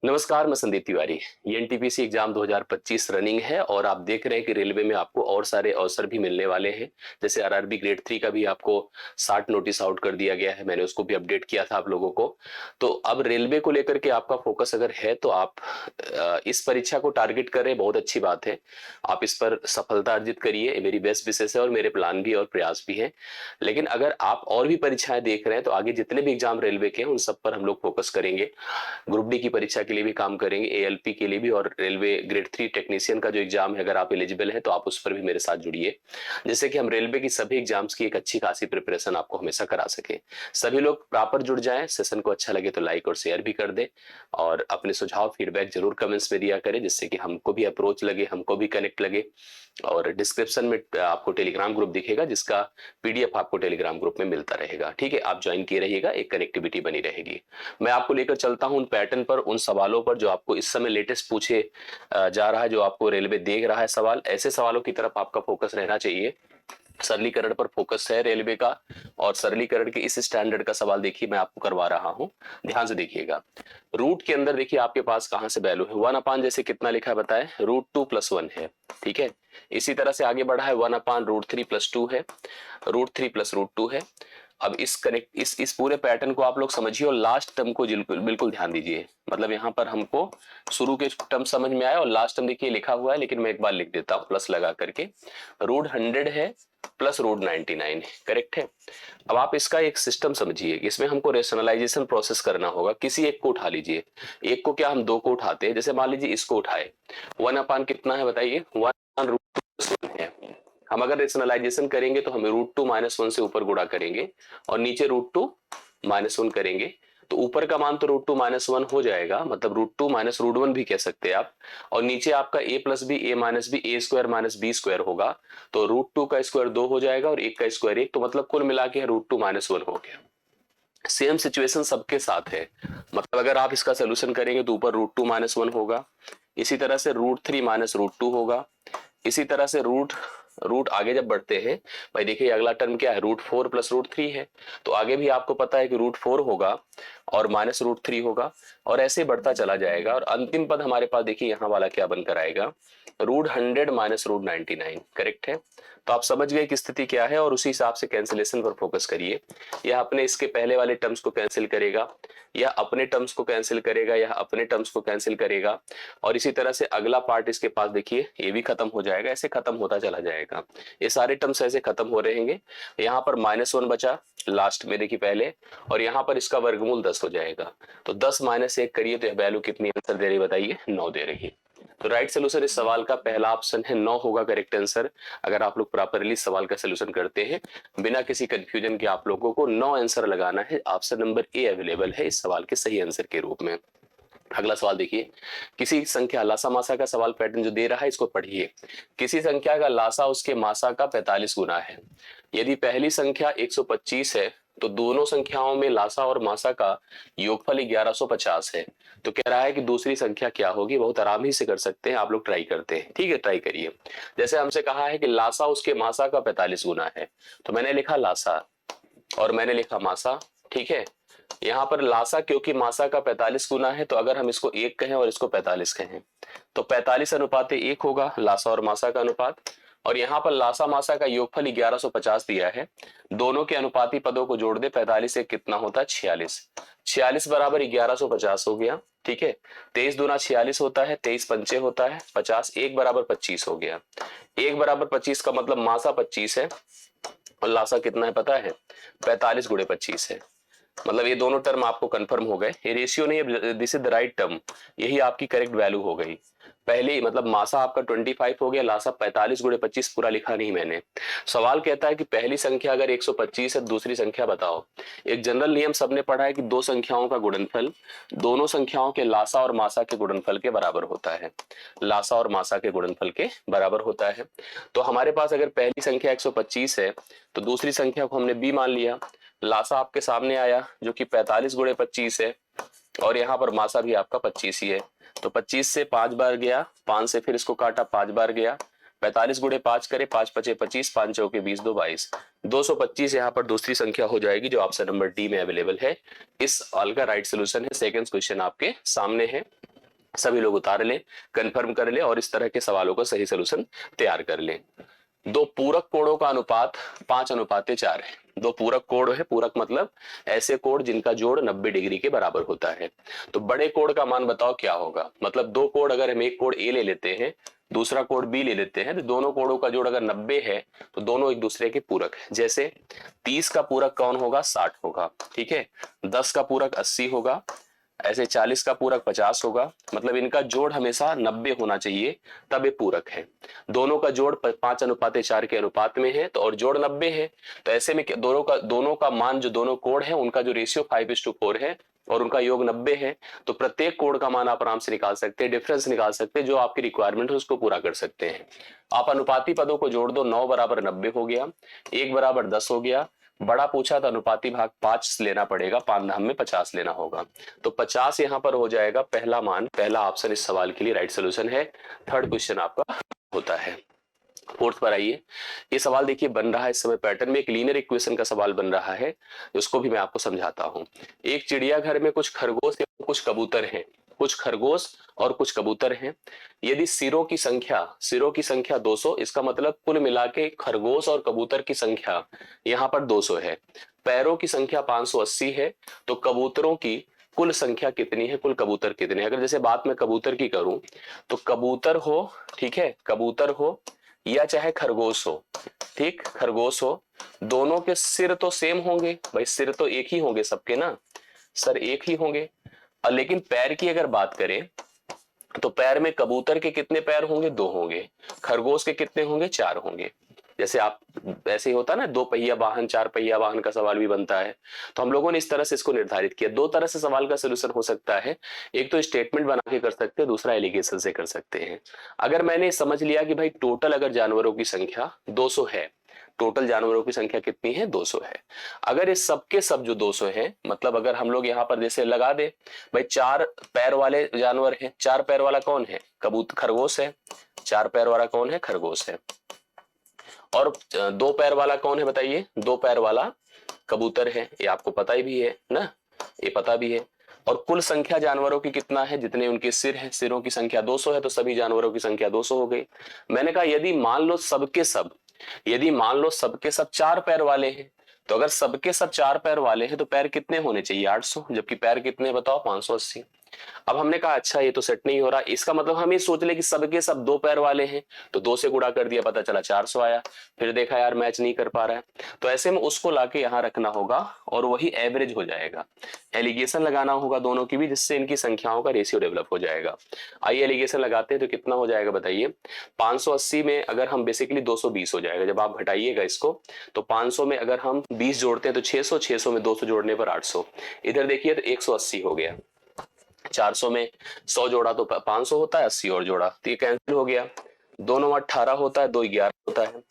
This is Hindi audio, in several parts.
नमस्कार, मैं संदीप तिवारी। ये एनटीपीसी एग्जाम 2025 रनिंग है और आप देख रहे हैं कि रेलवे में आपको और सारे अवसर भी मिलने वाले हैं। जैसे आरआरबी ग्रेड 3 का भी आपको 60 नोटिस आउट कर दिया गया है, मैंने उसको भी अपडेट किया था आप लोगों को। तो अब रेलवे को लेकर के आपका फोकस अगर है तो आप इस परीक्षा को टारगेट कर रहे हैं, बहुत अच्छी बात है। आप इस पर सफलता अर्जित करिए, मेरी बेस्ट विशेष है और मेरे प्लान भी और प्रयास भी है। लेकिन अगर आप और भी परीक्षाएं देख रहे हैं तो आगे जितने भी एग्जाम रेलवे के हैं उन सब पर हम लोग फोकस करेंगे। ग्रुप डी की परीक्षा के लिए भी काम करेंगे, एएलपी के लिए भी, और रेलवे ग्रेड 3 टेक्नीशियन का जो एग्जाम है अगर आप एलिजिबल है तो आप उस पर भी मेरे साथ जुड़िए, जिससे कि हम रेलवे की सभी एग्जाम्स की एक अच्छी खासी प्रिपरेशन आपको हमेशा करा सके। सभी लोग प्रॉपर जुड़ जाएं। सेशन को अच्छा लगे तो लाइक और शेयर भी कर दे और अपने सुझाव फीडबैक जरूर कमेंट्स में दिया करें, जिससे कि हमको भी अप्रोच लगे, हमको भी कनेक्ट लगे। और डिस्क्रिप्शन में आपको टेलीग्राम ग्रुप दिखेगा जिसका पीडीएफ आपको टेलीग्राम ग्रुप में मिलता रहेगा। ठीक है, आप ज्वाइन किए रहिएगा, एक कनेक्टिविटी बनी रहेगी। मैं आपको लेकर चलता हूं उन पैटर्न पर, उन सवालों पर जो आपको इस समय लेटेस्ट पूछे जा रहा है, जो आपको रेलवे देख रहा है सवाल। ऐसे सवालों की तरफ आपका फोकस रहना चाहिए। सरलीकरण पर फोकस है रेलवे का, और सरलीकरण के इस स्टैंडर्ड का सवाल देखिए मैं आपको करवा रहा हूं, ध्यान से देखिएगा। रूट के अंदर देखिए आपके पास कहां से वैल्यू है, 1/, जैसे कितना लिखा है बताए, √2+1 है। ठीक है, इसी तरह से आगे बढ़ा है 1/√3+2 है, √3+√2 है। अब इस पूरे पैटर्न को आप लोग समझिए और लास्ट टर्म को बिल्कुल ध्यान दीजिए। मतलब यहाँ पर हमको शुरू के टर्म समझ में आया और लास्ट टर्म देखिए लिखा हुआ है, लेकिन मैं एक बार लिख देता हूँ प्लस लगा करके। √100 है प्लस √99 है, करेक्ट है। अब आप इसका एक सिस्टम समझिए, इसमें हमको रेशनलाइजेशन प्रोसेस करना होगा। किसी एक को उठा लीजिए, एक को क्या हम दो को उठाते हैं, जैसे मान लीजिए इसको उठाए, 1/, कितना है बताइए, 1/√2 है। हम अगर रेशनलाइजेशन करेंगे तो हम √2 - 1 से ऊपर गुणा करेंगे और नीचे √2 - 1 करेंगे, तो ऊपर का मान तो √2 - 1 हो जाएगा, मतलब √2 - √1 भी कह सकते हैं आप। और नीचे आपका a + b a - b a² - b² होगा, तो √2 का स्क्वायर 2 हो जाएगा और 1 का स्क्वायर 1, तो मतलब कुल मिला के √2 - 1 हो गया। सेम सिचुएशन सबके साथ है, मतलब अगर आप इसका सोल्यूशन करेंगे तो ऊपर √2 - 1 होगा, इसी तरह से √3 - √2 होगा, इसी तरह से रूट आगे जब बढ़ते हैं, भाई देखिए अगला टर्म क्या है, √4 + √3 है, तो आगे भी आपको पता है कि √4 होगा और -√3 होगा, और ऐसे बढ़ता चला जाएगा। और अंतिम पद हमारे पास देखिए यहाँ वाला क्या बनकर आएगा, √100 - √99, करेक्ट है। तो आप समझ गए कि स्थिति क्या है और उसी हिसाब से कैंसिलेशन पर फोकस करिए। यह अपने इसके पहले वाले टर्म्स को कैंसिल करेगा, या अपने टर्म्स को कैंसिल करेगा, या अपने टर्म्स को कैंसिल करेगा, और इसी तरह से अगला पार्ट इसके पास देखिए ये भी खत्म हो जाएगा, ऐसे खत्म होता चला जाएगा। ये सारे टर्म्स ऐसे खत्म हो रहेंगे। यहाँ पर -1 बचा लास्ट में देखिए पहले, और यहाँ पर इसका वर्गमूल 10 हो जाएगा, तो 10 - 1 करिए तो यह वैल्यू कितनी आंसर दे रही बताइए, 9 दे रही है। तो राइट सोल्यूशन इस सवाल का पहला ऑप्शन है, 9 होगा करेक्ट आंसर। अगर आप लोग प्रॉपरली सवाल का सोल्यूशन करते हैं बिना किसी कंफ्यूजन के, आप लोगों को 9 आंसर लगाना है। ऑप्शन नंबर ए अवेलेबल है इस सवाल के सही आंसर के रूप में। अगला सवाल देखिए, किसी संख्या लासा मासा का सवाल पैटर्न जो दे रहा है इसको पढ़िए। किसी संख्या का लासा उसके मासा का 45 गुना है। यदि पहली संख्या 125 है तो दोनों संख्याओं में लासा और मासा का योगफल 1150 है। तो कह रहा है कि दूसरी संख्या क्या होगी। बहुत आराम ही से कर सकते हैं आप लोग, ट्राई करते हैं, ठीक है, ट्राई करिए। जैसे हमसे कहा है कि लासा उसके मासा का 45 गुना है, तो मैंने लिखा लासा और मैंने लिखा मासा, ठीक है। यहाँ पर लासा क्योंकि मासा का 45 गुना है, तो अगर हम इसको 1 कहें और इसको 45 कहें तो 45:1 होगा लासा और मासा का अनुपात। और यहाँ पर लासा मासा का योगफल 1150 दिया है, दोनों के अनुपाती पदों को जोड़ दे, 45 से कितना होता है 46, 46 बराबर 1150 हो गया, ठीक है। 23 दूना 46 होता है, 23 पंचे होता है 50, 1 बराबर 25 हो गया। 1 बराबर 25 का मतलब मासा 25 है और लासा कितना है पता है, 45 × 25 है। मतलब ये दोनों टर्म आपको कंफर्म हो गए, ये रेशियो नहीं, this is the right term, यही आपकी करेक्ट वैल्यू हो गई। पहले मतलब मासा आपका 25 हो गया, लासा 45 × 25 पूरा लिखा नहीं मैंने। सवाल कहता है कि पहली संख्या अगर 125 है दूसरी संख्या बताओ। एक जनरल नियम सबने पढ़ा है कि दो संख्याओं का गुणनफल दोनों संख्याओं के लासा और मासा के गुणनफल के बराबर होता है, लासा और मासा के गुणनफल के बराबर होता है। तो हमारे पास अगर पहली संख्या 125 है तो दूसरी संख्या को हमने b मान लिया। लासा आपके सामने आया जो कि 45 × 25 है, और यहाँ पर मासा भी आपका 25 ही है, तो 25 से 5 बार गया, 5 से फिर इसको काटा 5 बार गया, 45 × 5 करे, 5 × 5 = 25, 5 × 4 = 20, 2 = 22, 225 यहाँ पर दूसरी संख्या हो जाएगी जो ऑप्शन नंबर डी में अवेलेबल है। इस सवाल का राइट सोल्यूशन है। सेकंड क्वेश्चन आपके सामने है। सभी लोग उतार लें, कंफर्म कर लें और इस तरह के सवालों का सही सोल्यूशन तैयार कर लें। दो पूरक कोणों का अनुपात 5:4 है। दो पूरक कोण है, पूरक मतलब ऐसे कोण जिनका जोड़ 90 डिग्री के बराबर होता है। तो बड़े कोण का मान बताओ क्या होगा। मतलब दो कोण, अगर हम एक कोण ए ले लेते हैं, दूसरा कोण बी ले लेते हैं, तो दोनों कोणों का जोड़ अगर 90 है तो दोनों एक दूसरे के पूरक है। जैसे 30 का पूरक कौन होगा, 60 होगा, ठीक है। 10 का पूरक 80 होगा, ऐसे 40 का पूरक 50 होगा। मतलब इनका जोड़ हमेशा 90 होना चाहिए, तब ये पूरक है। दोनों का जोड़ 5:4 के अनुपात में है, तो और जोड़ 90 है, तो ऐसे में दोनों का मान, जो दोनों कोण है उनका जो रेशियो 5:4 है और उनका योग 90 है, तो प्रत्येक कोण का मान आप आराम से निकाल सकते हैं, डिफरेंस निकाल सकते हैं, जो आपकी रिक्वायरमेंट है उसको पूरा कर सकते हैं। आप अनुपाती पदों को जोड़ दो, 9 बराबर 90 हो गया, 1 बराबर 10 हो गया। बड़ा पूछा तो अनुपाती भाग 5 लेना पड़ेगा, 5 धाम में 50 लेना होगा, तो 50 यहां पर हो जाएगा पहला मान। पहला ऑप्शन इस सवाल के लिए राइट सोल्यूशन है। थर्ड क्वेश्चन आपका होता है। फोर्थ पर आइए। ये सवाल देखिए बन रहा है इस समय पैटर्न में, एक लीनियर इक्वेशन का सवाल बन रहा है, उसको भी मैं आपको समझाता हूं। एक चिड़ियाघर में कुछ खरगोश एवं कुछ कबूतर हैं, कुछ खरगोश और कुछ कबूतर हैं। यदि सिरों की संख्या 200, इसका मतलब कुल मिला के खरगोश और कबूतर की संख्या यहाँ पर 200 है। पैरों की संख्या 580 है, तो कबूतरों की कुल संख्या कितनी है, कुल कबूतर कितने हैं। अगर जैसे बात मैं कबूतर की करूं, तो कबूतर हो, ठीक है, कबूतर हो या चाहे खरगोश हो, ठीक, खरगोश हो, दोनों के सिर तो सेम होंगे भाई, सिर तो एक ही होंगे सबके ना, सर एक ही होंगे। और लेकिन पैर की अगर बात करें, तो पैर में कबूतर के कितने पैर होंगे, 2 होंगे, खरगोश के कितने होंगे, 4 होंगे। जैसे आप, ऐसे ही होता ना, 2 पहिया वाहन 4 पहिया वाहन का सवाल भी बनता है, तो हम लोगों ने इस तरह से इसको निर्धारित किया। 2 तरह से सवाल का सोल्यूशन हो सकता है, एक तो स्टेटमेंट बना के कर सकते हैं, दूसरा एलिगेशन से कर सकते हैं। अगर मैंने समझ लिया कि भाई टोटल अगर जानवरों की संख्या 200 है, टोटल जानवरों की संख्या कितनी है, 200 है। अगर इस सब के सब जो 200 है, मतलब अगर हम लोग यहाँ पर जैसे लगा दे भाई 4 पैर वाले जानवर है, 4 पैर वाला कौन है, खरगोश है, 4 पैर वाला कौन है, खरगोश है। और 2 पैर वाला कौन है बताइए, 2 पैर वाला कबूतर है, ये आपको पता ही भी है ना, ये पता भी है। और कुल संख्या जानवरों की कितना है, जितने उनके सिर हैं, सिरों की संख्या 200 है, तो सभी जानवरों की संख्या 200 हो गई। मैंने कहा यदि मान लो सबके सब 4 पैर वाले हैं, तो अगर सबके सब 4 पैर वाले हैं तो पैर कितने होने चाहिए, 800, जबकि पैर कितने बताओ, 580। अब हमने कहा अच्छा ये तो सेट नहीं हो रहा, इसका मतलब हम ये सोच ले कि सबके सब 2 पैर वाले हैं, तो 2 से गुणा कर दिया, पता चला 400 आया। फिर देखा यार मैच नहीं कर पा रहा है, तो ऐसे में उसको लाके यहां रखना होगा और वही एवरेज हो जाएगा। एलिगेशन लगाना होगा दोनों की भी, जिससे इनकी संख्याओं का रेशियो डेवलप हो जाएगा। आइए एलिगेशन लगाते हैं, तो कितना हो जाएगा बताइए। 580 में अगर हम बेसिकली 220 हो जाएगा, जब आप घटाइएगा इसको, तो 500 में अगर हम 20 जोड़ते हैं तो 600, 600 में 200 जोड़ने पर 800, इधर देखिए तो 180 हो गया। 400 में 100 जोड़ा तो 500 होता है, 80 और जोड़ा तो ये कैंसिल हो गया। 2 9 18 होता है, 2 11 होता है।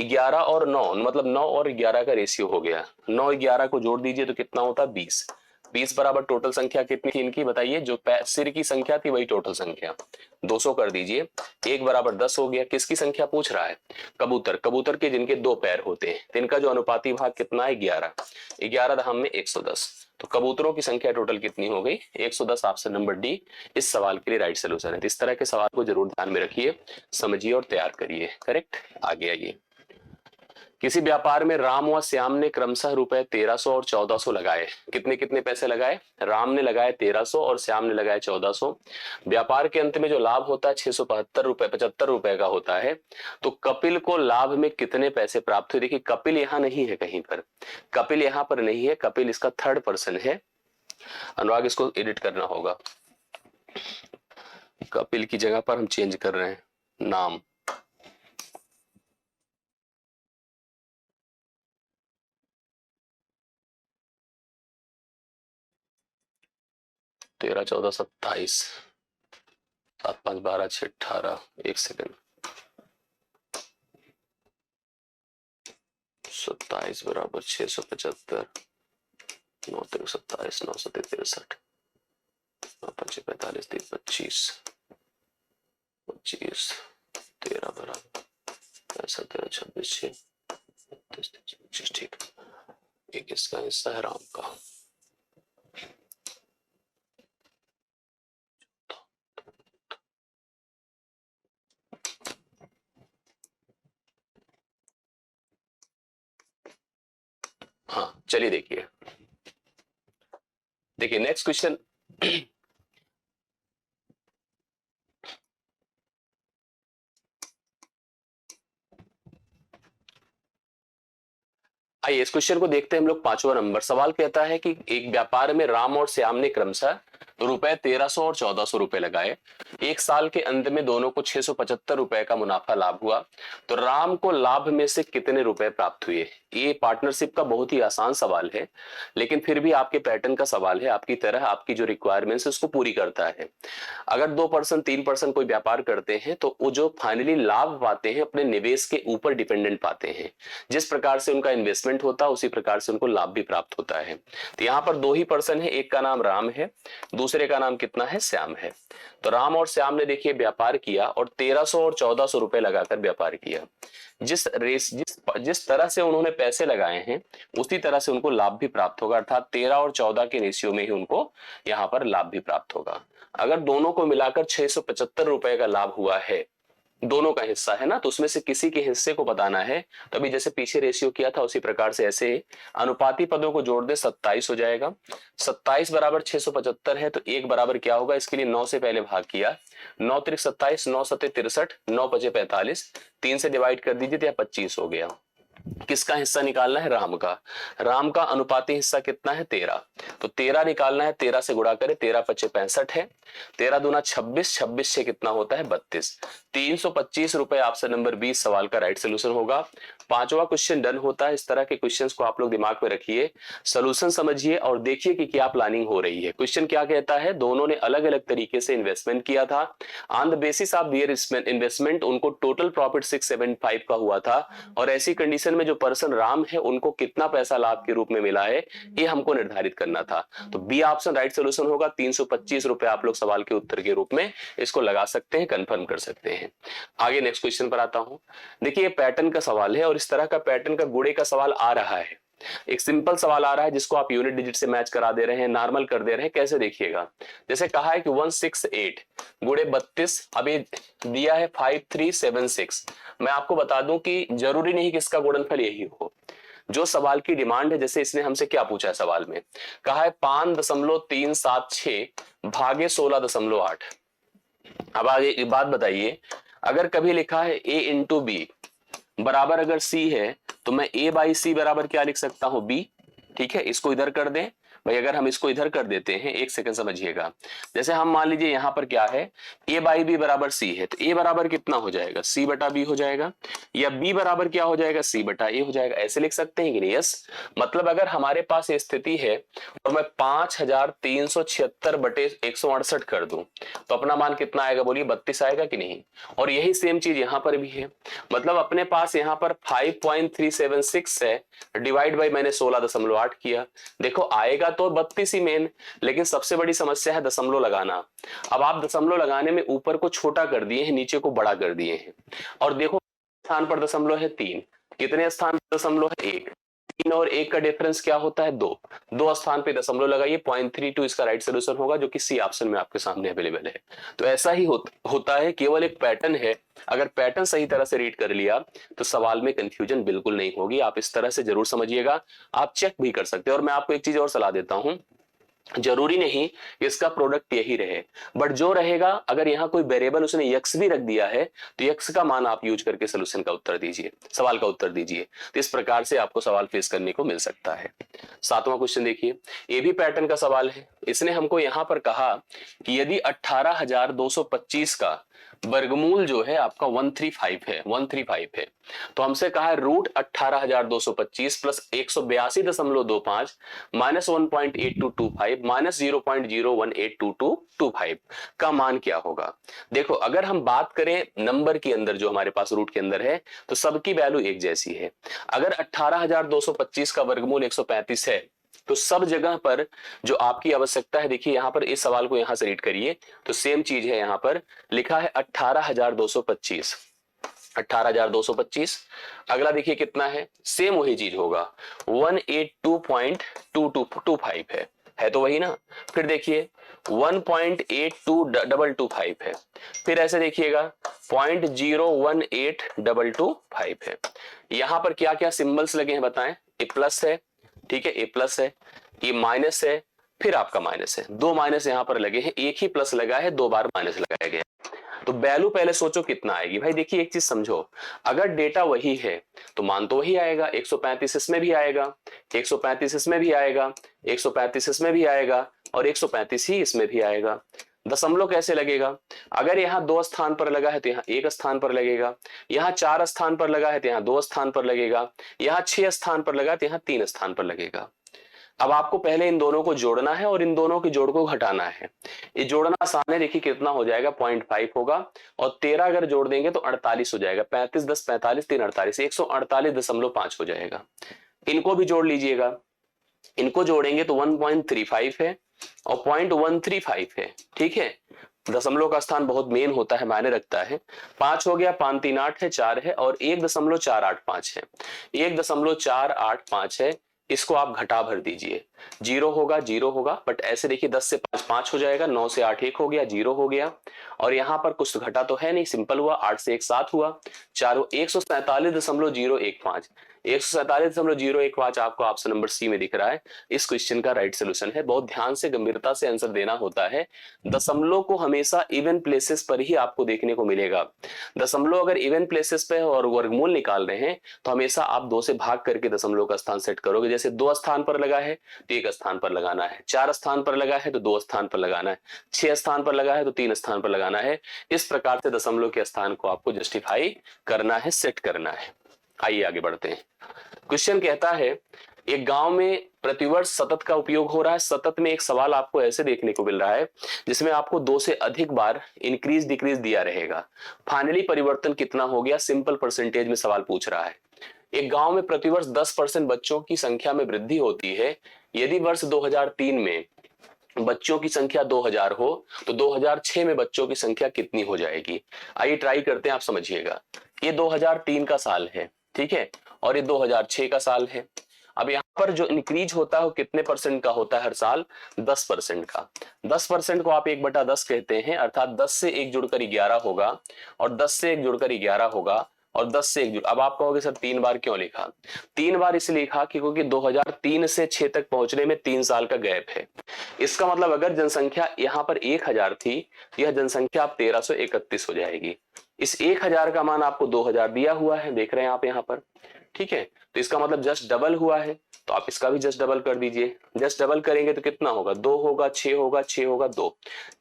11 और 9 मतलब 9 और 11 का रेशियो हो गया, 9 11 को जोड़ दीजिए तो कितना होता है, 20। 20 बराबर टोटल संख्या कितनी थी इनकी बताइए, जो सिर की संख्या थी वही टोटल संख्या, 200 कर दीजिए। 1 बराबर 10 हो गया। किसकी संख्या पूछ रहा है, कबूतर के जिनके 2 पैर होते हैं, तो इनका जो अनुपाती भाग कितना है, 11, 11 धाम में 110, तो कबूतरों की संख्या टोटल कितनी हो गई, 110। ऑप्शन नंबर डी इस सवाल के लिए राइट सोल्यूशन है। तो इस तरह के सवाल को जरूर ध्यान में रखिए, समझिए और तैयार करिए। करेक्ट, आगे आइए। किसी व्यापार में राम व श्याम ने क्रमशः रुपए 1300 और 1400 लगाए। कितने कितने पैसे लगाए, राम ने लगाए 1300 और श्याम ने लगाए 1400। व्यापार के अंत में जो लाभ होता है 675 रुपए का होता है। तो कपिल को लाभ में कितने पैसे प्राप्त हुए। देखिए कपिल यहाँ नहीं है, कहीं पर कपिल यहाँ पर नहीं है, कपिल इसका थर्ड पर्सन है। अनुराग इसको एडिट करना होगा, कपिल की जगह पर हम चेंज कर रहे हैं नाम। तेरह 14 27, 7 5 12 6 18, 1 सेकंड, 27 बराबर 675, 9 3 27, 9 7 63, 9 5 45, 3 25, 25, 13 बराबर 65, 13 26 6 25, ठीक। एक इसका हिस्सा है राम का। हाँ चलिए देखिए, देखिए नेक्स्ट क्वेश्चन। आइए इस क्वेश्चन को देखते हैं हम लोग। पांचवा नंबर सवाल कहता है कि एक व्यापार में राम और श्याम ने क्रमशः रुपए 1300 और 1400 रुपए लगाए। एक साल के अंत में दोनों को 675 रुपए का मुनाफा लाभ हुआ, तो राम को लाभ में से कितने रुपए प्राप्त हुए। ये पार्टनरशिप का बहुत ही आसान सवाल है, लेकिन फिर भी आपके पैटर्न का सवाल है, आपकी तरह आपकी जो रिक्वायरमेंट्स है उसको पूरी करता है। अगर 2% 3% कोई व्यापार करते हैं तो वो जो फाइनली लाभ पाते हैं अपने निवेश के ऊपर डिपेंडेंट पाते हैं। जिस प्रकार से उनका इन्वेस्टमेंट होता है उसी प्रकार से उनको लाभ भी प्राप्त होता है। तो यहाँ पर दो ही पर्सन है, एक का नाम राम है, दूसरे का नाम कितना है, श्याम है। तो राम और श्याम ने देखिए व्यापार किया और 1300 और 1400 रुपए लगाकर व्यापार किया। जिस तरह से उन्होंने पैसे लगाए हैं उसी तरह से उनको लाभ भी प्राप्त होगा, अर्थात 13 और 14 के रेशियो में ही उनको यहाँ पर लाभ भी प्राप्त होगा। अगर दोनों को मिलाकर 675 रुपए का लाभ हुआ है, दोनों का हिस्सा है ना, तो उसमें से किसी के हिस्से को बताना है। तो अभी जैसे पीछे रेशियो किया था उसी प्रकार से ऐसे अनुपाती पदों को जोड़ दे, 27 हो जाएगा। 27 बराबर 675 है, तो एक बराबर क्या होगा, इसके लिए 9 से पहले भाग किया, 9 त्रिक 27, 9 सत्ते 63, 9 पचे 45, 3 से डिवाइड कर दीजिए तो 25 हो गया। किसका हिस्सा निकालना है, राम का। राम का अनुपाती हिस्सा कितना है, 13। तो 13 निकालना है, 13 से गुणा करें, 13 पचे 65 है, 13 दूना 26, 26 से कितना होता है 32। 325 रुपए ऑप्शन नंबर 20 सवाल का राइट सोल्यूशन होगा। पांचवा क्वेश्चन डन होता है। इस तरह के क्वेश्चंस को आप लोग दिमाग में रखिए, सोल्यूशन समझिए और देखिए कि क्या प्लानिंग हो रही है। क्वेश्चन क्या कहता है, दोनों ने अलग अलग तरीके से इन्वेस्टमेंट किया था। On the basis of their investment उनको टोटल प्रॉफिट 675 का हुआ था, और ऐसी कंडीशन में जो पर्सन राम है उनको कितना पैसा लाभ के रूप में मिला है ये हमको निर्धारित करना था। तो बी ऑप्शन राइट सोल्यूशन होगा। 325 रुपए आप लोग सवाल के उत्तर के रूप में इसको लगा सकते हैं, कंफर्म कर सकते हैं। आगे नेक्स्ट क्वेश्चन पर आता हूं। देखिए ये पैटर्न का सवाल है और इस तरह का पैटर्न का गुणे का सवाल आ रहा है। एक सिंपल सवाल आ रहा है जिसको आप यूनिट डिजिट से मैच करा दे रहे हैं, नॉर्मल कर दे रहे हैं। कैसे देखिएगा, जैसे कहा है कि 168 गुणे 32, अभी दिया है 5376। मैं आपको बता दूं कि जरूरी नहीं कि इसका गुणनफल यही हो। जो सवाल की डिमांड है, जैसे इसने हमसे क्या पूछा है सवाल में, कहा है 5.376 भागे 16.8। अब आगे एक बात बताइए, अगर कभी लिखा है a इंटू बी बराबर अगर c है तो मैं a बाई सी बराबर क्या लिख सकता हूं, b। ठीक है, इसको इधर कर दें भाई। अगर हम इसको इधर कर देते हैं, एक सेकंड समझिएगा, जैसे हम मान लीजिए यहां पर क्या है, a बाई बी बराबर c है, तो a बराबर कितना हो जाएगा, c बटा b हो जाएगा, या b बराबर क्या हो जाएगा, c बटा a हो जाएगा। ऐसे लिख सकते हैं कि नहीं, यस। मतलब अगर हमारे पास ये स्थिति है और मैं 5376 बटे 168 कर दूं तो अपना मान कितना आएगा, बोलिए 32 आएगा कि नहीं। और यही सेम चीज यहां पर भी है, मतलब अपने पास यहां पर 5.376 है, डिवाइड बाई मैंने 16.8 किया। देखो आएगा तो 32 ही मेन, लेकिन सबसे बड़ी समस्या है दशमलव लगाना। अब आप दशमलव लगाने में ऊपर को छोटा कर दिए हैं, नीचे को बड़ा कर दिए हैं। और देखो स्थान पर दशमलव है 3, कितने स्थान पर दशमलव है 1, 3 और 1 का डिफरेंस क्या होता है 2, 2 स्थान पे दशमलव लगाइए, 0.32 इसका राइट सोल्यूशन होगा, जो कि सी ऑप्शन में आपके सामने अवेलेबल है। तो ऐसा ही होता है, केवल एक पैटर्न है। अगर पैटर्न सही तरह से रीड कर लिया तो सवाल में कंफ्यूजन बिल्कुल नहीं होगी। आप इस तरह से जरूर समझिएगा, आप चेक भी कर सकते हैं। और मैं आपको एक चीज और सलाह देता हूं, जरूरी नहीं इसका प्रोडक्ट यही रहे, बट जो रहेगा, अगर यहां कोई वेरिएबल उसने यक्स भी रख दिया है तो यक्स का मान आप यूज करके सोल्यूशन का उत्तर दीजिए, सवाल का उत्तर दीजिए। तो इस प्रकार से आपको सवाल फेस करने को मिल सकता है। सातवां क्वेश्चन देखिए, ये भी पैटर्न का सवाल है। इसने हमको यहां पर कहा कि यदि 18,225 का वर्गमूल जो है आपका 135 है, तो हमसे कहा है रूट 18,225 प्लस 182.25 माइनस 1.8225 माइनस 0.0182225 का मान क्या होगा। देखो अगर हम बात करें नंबर के अंदर जो हमारे पास रूट के अंदर है, तो सबकी वैल्यू एक जैसी है। अगर 18,225 का वर्गमूल 135 है तो सब जगह पर जो आपकी आवश्यकता है, देखिए यहां पर इस सवाल को यहां से रीड करिए तो सेम चीज है, यहां पर लिखा है 18,225, 18,225। अगला देखिए कितना है, सेम वही चीज होगा, 182.2225 है तो वही ना। फिर देखिए 1.8225 है, फिर ऐसे देखिएगा 0.0182225 है। यहां पर क्या क्या सिंबल्स लगे हैं बताएं, एक प्लस है, ठीक है, ए प्लस है, ये माइनस है, फिर आपका माइनस है, दो माइनस यहां पर लगे हैं, एक ही प्लस लगा है, दो बार माइनस लगाया गया। तो वैल्यू पहले सोचो कितना आएगी भाई। देखिए एक चीज समझो, अगर डेटा वही है तो मान तो वही आएगा, 135 इसमें भी आएगा, 135 इसमें भी आएगा, 135 इसमें भी आएगा और 135 ही इसमें भी आएगा। दशमलव कैसे लगेगा? अगर यहाँ दो स्थान पर लगा है तो यहाँ एक स्थान पर लगेगा, यहाँ चार स्थान पर लगा है तो यहाँ दो स्थान पर लगेगा, यहाँ 6 स्थान पर लगा तो यहाँ 3 स्थान पर लगेगा। अब आपको पहले इन दोनों को जोड़ना है और इन दोनों के जोड़ को घटाना है। ये जोड़ना आसान है, देखिए कितना हो जाएगा, 0.5 होगा और 13 अगर जोड़ देंगे तो 48 हो जाएगा, 35 10 45 3 48, 148.5 हो जाएगा। इनको भी जोड़ लीजिएगा, इनको जोड़ेंगे तो 1.35 है और 0.135 है, ठीक है। दशमलव का स्थान बहुत मेन होता है, मायने रखता है। 5 हो गया, 5 3 8 है, 4 है और 1.485 है, 1.485 है। इसको आप घटा भर दीजिए, जीरो होगा, जीरो होगा, बट ऐसे देखिए 10 से 5 5 हो जाएगा, 9 से 8 1 हो गया, जीरो हो गया और यहां पर कुछ घटा तो है नहीं, सिंपल हुआ, 8 से 1 7 हुआ, चारों 147.015, 147.015 आपको ऑप्शन नंबर सी में दिख रहा है। इस क्वेश्चन का राइट सोल्यूशन है। बहुत ध्यान से गंभीरता से आंसर देना होता है। दशमलव को हमेशा इवन प्लेसेस पर ही आपको देखने को मिलेगा। दशमलव अगर इवन प्लेसेस पे और वर्गमूल निकाल रहे हैं तो हमेशा आप 2 से भाग करके दशमलव का स्थान सेट करोगे। जैसे 2 स्थान पर लगा है तो 1 स्थान पर लगाना है, 4 स्थान पर लगा है तो 2 स्थान पर लगाना है, 6 स्थान पर लगा है तो 3 स्थान पर लगाना है। इस प्रकार से दशमलव के स्थान को आपको जस्टिफाई करना है, सेट करना है। आइए आगे बढ़ते हैं। क्वेश्चन कहता है एक गांव में प्रतिवर्ष सतत का उपयोग हो रहा है। सतत में एक सवाल आपको ऐसे देखने को मिल रहा है जिसमें आपको 2 से अधिक बार इंक्रीज डिक्रीज दिया रहेगा। फाइनली परिवर्तन कितना हो गया, सिंपल परसेंटेज में सवाल पूछ रहा है। एक गांव में प्रतिवर्ष 10% बच्चों की संख्या में वृद्धि होती है। यदि वर्ष 2003 में बच्चों की संख्या 2000 हो तो 2006 में बच्चों की संख्या कितनी हो जाएगी। आइए ट्राई करते हैं, आप समझिएगा। ये 2003 का साल है, ठीक है, और ये 2006 का साल है। अब यहाँ पर जो इंक्रीज होता है वो कितने परसेंट का होता है हर साल? 10% का। 10% को आप 1/10 कहते हैं, अर्थात 10 से 1 जुड़कर 11 होगा और 10 से 1 जुड़कर 11 होगा और 10 से 1 जुड़। अब आप कहोगे सर 3 बार क्यों लिखा? 3 बार इसलिए लिखा क्योंकि 2003 से 6 तक पहुंचने में 3 साल का गैप है। इसका मतलब अगर जनसंख्या यहाँ पर 1000 थी, यह जनसंख्या अब 1331 हो जाएगी। इस 1000 का मान आपको 2000 दिया हुआ है, देख रहे हैं आप यहाँ पर, ठीक है। तो इसका मतलब जस्ट डबल हुआ है, तो आप इसका भी जस्ट डबल कर दीजिए। जस्ट डबल करेंगे तो कितना होगा? 2 होगा, 6 होगा, 6 होगा, 2,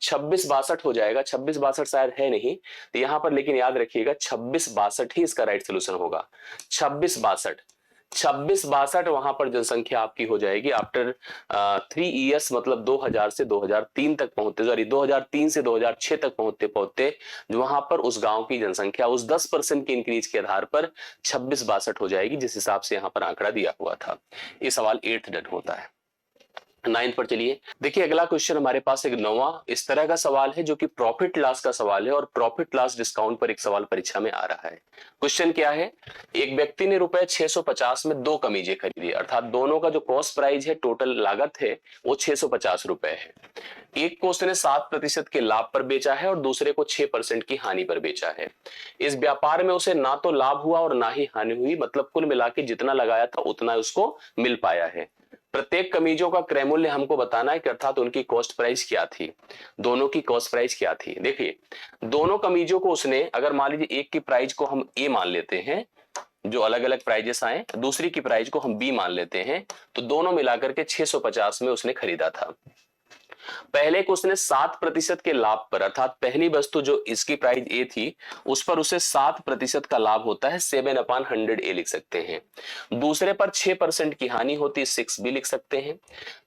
26 62 हो जाएगा। 26 62 शायद है नहीं तो यहाँ पर, लेकिन याद रखिएगा 26 62 ही इसका राइट सोल्यूशन होगा। 26 62 वहां पर जनसंख्या आपकी हो जाएगी आफ्टर 3 इयर्स, मतलब 2000 से 2003 तक पहुंचते, सॉरी 2003 से 2006 तक पहुंचते पहुंचते वहां पर उस गांव की जनसंख्या उस 10% की इंक्रीज के आधार पर 26 62 हो जाएगी, जिस हिसाब से यहाँ पर आंकड़ा दिया हुआ था। ये सवाल 8th डन होता है। 9th पर चलिए, देखिए अगला क्वेश्चन हमारे पास एक नौवां इस तरह का सवाल है जो कि प्रॉफिट लॉस का सवाल है और प्रॉफिट लॉस डिस्काउंट पर एक सवाल परीक्षा में आ रहा है। क्वेश्चन क्या है? एक व्यक्ति ने रुपए 650 में 2 कमीजें खरीदी, अर्थात दोनों का जो कॉस्ट प्राइस है, टोटल लागत है, वो 650 रुपए है। एक को उसने 7% के लाभ पर बेचा है और दूसरे को 6% की हानि पर बेचा है। इस व्यापार में उसे ना तो लाभ हुआ और ना ही हानि हुई, मतलब कुल मिला के जितना लगाया था उतना उसको मिल पाया है। प्रत्येक कमीजों का क्रय मूल्य हमको बताना है कि अर्थात उनकी कॉस्ट प्राइस क्या थी, दोनों की कॉस्ट प्राइस क्या थी। देखिए दोनों कमीजों को उसने, अगर मान लीजिए एक की प्राइस को हम ए मान लेते हैं, जो अलग अलग प्राइजेस आए, दूसरी की प्राइस को हम बी मान लेते हैं, तो दोनों मिलाकर के 650 में उसने खरीदा था। पहले को उसने 7% के लाभ पर, अर्थात पहली वस्तु जो इसकी प्राइस ए थी उस पर उसे 7% का लाभ होता है, 7/100 ए लिख सकते हैं। दूसरे पर 6% की हानि होती है, 6 भी लिख सकते हैं।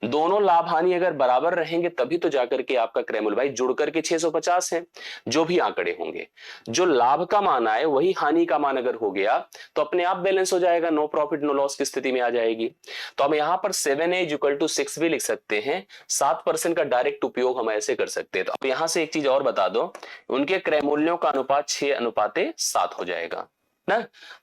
दोनों लाभ हानि अगर बराबर रहेंगे तभी तो जाकर के आपका क्रय मूल्य भाई जुड़ करके 650 है। जो भी आंकड़े होंगे, जो लाभ का मान आए वही हानि का मान अगर हो गया तो अपने आप बैलेंस हो जाएगा, नो प्रॉफिट नो लॉस की स्थिति में आ जाएगी। तो हम यहाँ पर 7a = 6 भी लिख सकते हैं। 7% का डायरेक्ट उपयोग हम ऐसे कर सकते हैं। तो अब यहां से एक चीज और बता दो, उनके क्रय मूल्यों का अनुपात 6:7 हो जाएगा ना,